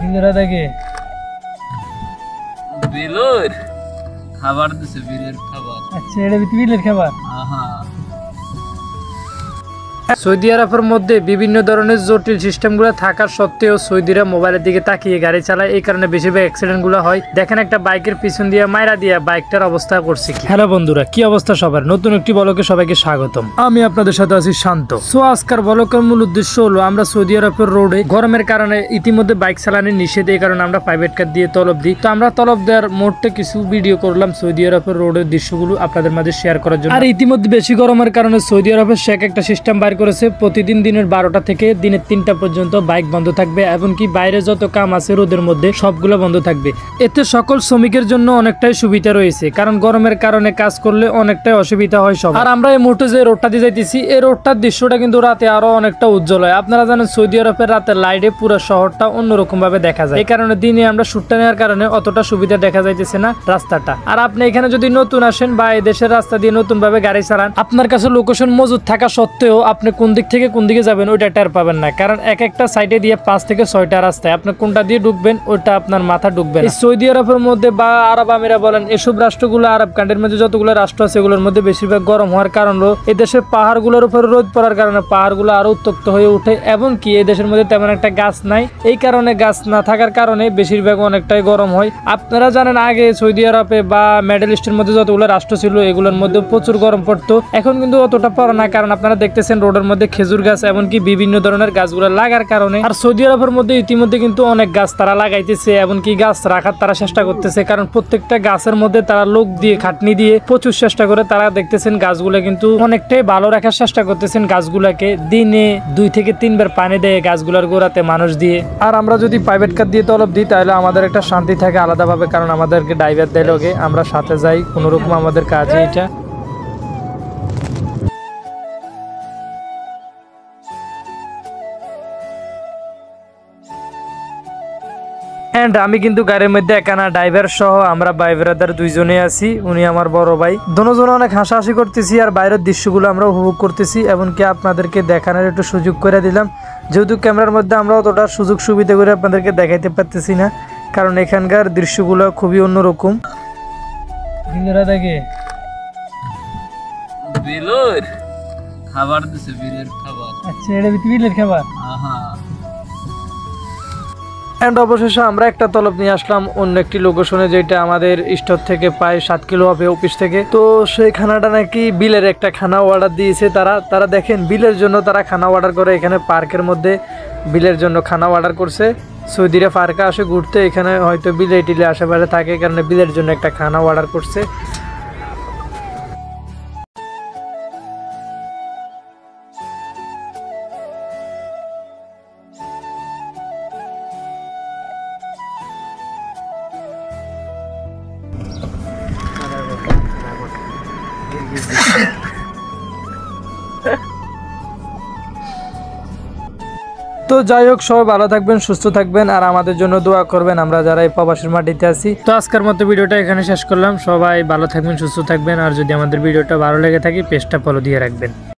বিলরা দেখে বিলর খাবার দিছে, বিলের খাবার। আচ্ছা, এটা বিলের খাবার। হ্যাঁ, সৌদি আরবের মধ্যে বিভিন্ন ধরনের জটিল সিস্টেমগুলো থাকার সত্ত্বেও সৌদিরা মোবাইলের দিকে তাকিয়ে গাড়ি চালায়, এই কারণে বেশিরভাগ অ্যাক্সিডেন্টগুলো হয়। দেখেন একটা বাইকের পিছন দিয়ে মাইরা দিয়ে বাইকটার অবস্থা করছে কি। হ্যালো বন্ধুরা, কি অবস্থা সবার? নতুন একটি ব্লগে সবাইকে স্বাগতম। আমি আপনাদের সাথে আছি শান্ত। সো আজকের ব্লগের মূল উদ্দেশ্য হলো আমরা সৌদি আরবের রোডে গরমের কারণে ইতিমধ্যে বাইক চালানোর নিষেধ, এই কারণে আমরা প্রাইভেট কার দিয়ে তলব দিই। তো আমরা তলব দেওয়ার মোড়তে কিছু ভিডিও করলাম সৌদি আরবের রোডের দৃশ্যগুলো আপনাদের মাঝে শেয়ার করার জন্য। আর ইতিমধ্যে বেশি গরমের কারণে সৌদি আরবের শেখ একটা সিস্টেম বাইর করেছে, প্রতিদিন দিনের 12টা থেকে দিনের 3টা পর্যন্ত বাইক বন্ধ থাকবে, এমনকি বাইরে যত কাম আছে রোদের মধ্যে সবগুলো বন্ধ থাকবে। এতে সকল শ্রমিকের জন্য অনেকটাই সুবিধা রয়েছে, কারণ গরমের কারণে কাজ করলে অনেকটাই অসুবিধা হয় সব। আর আমরা এই মুহূর্তে যে রোডটা দিয়ে যাইতেছি, এই রোডটার দৃশ্যটা কিন্তু রাতে আরো অনেকটা উজ্জ্বল হয়। আপনারা জানেন সৌদি আরবের রাতের লাইটে পুরো শহরটা অন্যরকম ভাবে দেখা যায়, এই কারণে দিনে আমরা শুটটা নেওয়ার কারণে অতটা সুবিধা দেখা যাইতেছে না রাস্তাটা। আর আপনি এখানে যদি নতুন আসেন বা এই দেশের রাস্তা দিয়ে নতুন ভাবে গাড়ি চালান, আপনার কাছে লোকেশন মজুদ থাকা সত্ত্বেও আপনি কোন দিক থেকে কোন দিকে যাবেন ওইটা টের পাবেন না, কারণ এক একটা সাইডে দিয়ে 5 থেকে 6টা রাস্তায় আপনি কোনটা দিয়ে ঢুকবেন ওইটা আপনার মাথা ঢুকবে। এই সৌদি আরবের মধ্যে বা আরব আমিরা বলেন, এসব রাষ্ট্রগুলো আরব কান্ট্রির মধ্যে যতগুলো রাষ্ট্র আছে এগুলোর মধ্যে বেশিরভাগ গরম হওয়ার কারণ হলো এই দেশের পাহাড়গুলোর উপর রোদ পড়ার কারণে পাহাড়গুলো আরো উত্তপ্ত হয়ে ওঠে, এবং কি এই দেশের মধ্যে তেমন একটা গাছ নাই, এই কারণে গাছ না থাকার কারণে বেশিরভাগ অনেকটাই গরম হয়। আপনারা জানেন আগে সৌদি আরবে বা মিডল ইস্টের মধ্যে যতগুলো রাষ্ট্র ছিল এগুলোর মধ্যে প্রচুর গরম পড়তো, এখন কিন্তু অতটা পড়ে না, কারণ আপনারা দেখতেছেন রোডের মধ্যে খেজুর গাছ এমনকি বিভিন্ন ধরনের গাছগুলো লাগার কারণে। আর সৌদি আরবের মধ্যে ইতিমধ্যে কিন্তু অনেক গাছ তারা লাগাইতেছে, এমনকি গাছ রাখার তারা চেষ্টা করতেছে, কারণ প্রত্যেকটা গাছের মধ্যে তারা লোক দিয়ে খাটনি দিয়ে প্রচুর চেষ্টা করে তারা দেখতেছেন গাছগুলো কিন্তু অনেকটাই ভালো রাখার চেষ্টা করতেছেন। গাছগুলাকে দিনে 2 থেকে 3 বার পানি দেয় গাছগুলার গোড়াতে মানুষ দিয়ে। আর আমরা যদি প্রাইভেট কার দিয়ে তলব দিই তাহলে আমাদের একটা শান্তি থাকে আলাদাভাবে, কারণ আমাদেরকে ড্রাইভার দেয় লোকে, আমরা সাথে যাই, কোনো রকম আমাদের কাজে এটা। আমি কিন্তু গাড়ির মধ্যে একানা, ড্রাইভার সহ আমরা ভাই ব্রাদার 2 জনে আছি, উনি আমার বড় ভাই। দুজনে অনেক হাসাহাসি করতেছি আর বাইরের দৃশ্যগুলো আমরা উপভোগ করতেছি, এমনকি আপনাদেরকে দেখানোর একটু সুযোগ করে দিলাম, যেহেতু ক্যামেরার মধ্যে আমরা অতটা সুযোগ সুবিধা করে আপনাদেরকে দেখাইতে পারতেছি না, কারণ এখানকার দৃশ্যগুলো খুবই অন্যরকম। বিলরা দেখে বিলর খাবার দিছে, বিলের খাবার। আচ্ছা, এটা বিলের খাবার। হ্যাঁ, এন্ড অবশেষে আমরা একটা তলব নিয়ে আসলাম অন্য একটি লোকেশনে, যেটা আমাদের স্টোর থেকে প্রায় 7 কিলো হবে অফিস থেকে। তো সেই খানাটা নাকি বিলের একটা খানা অর্ডার দিয়েছে তারা দেখেন বিলের জন্য তারা খানা অর্ডার করে, এখানে পার্কের মধ্যে বিলের জন্য খানা অর্ডার করছে। সৌদিরা পার্কে আসে ঘুরতে, এখানে হয়তো বিলে টিলে আশেপাশে থাকে, কারণে বিলের জন্য একটা খানা অর্ডার করছে। তো যাই হোক, সবাই ভালো থাকবেন, সুস্থ থাকবেন, আর আমাদের জন্য দোয়া করবেন আমরা যারা এই প্রবাসের মাটিতে আছি। তো আজকের মতো ভিডিওটা এখানে শেষ করলাম। সবাই ভালো থাকবেন, সুস্থ থাকবেন, আর যদি আমাদের ভিডিওটা ভালো লেগে থাকে পেজটা ফলো দিয়ে রাখবেন।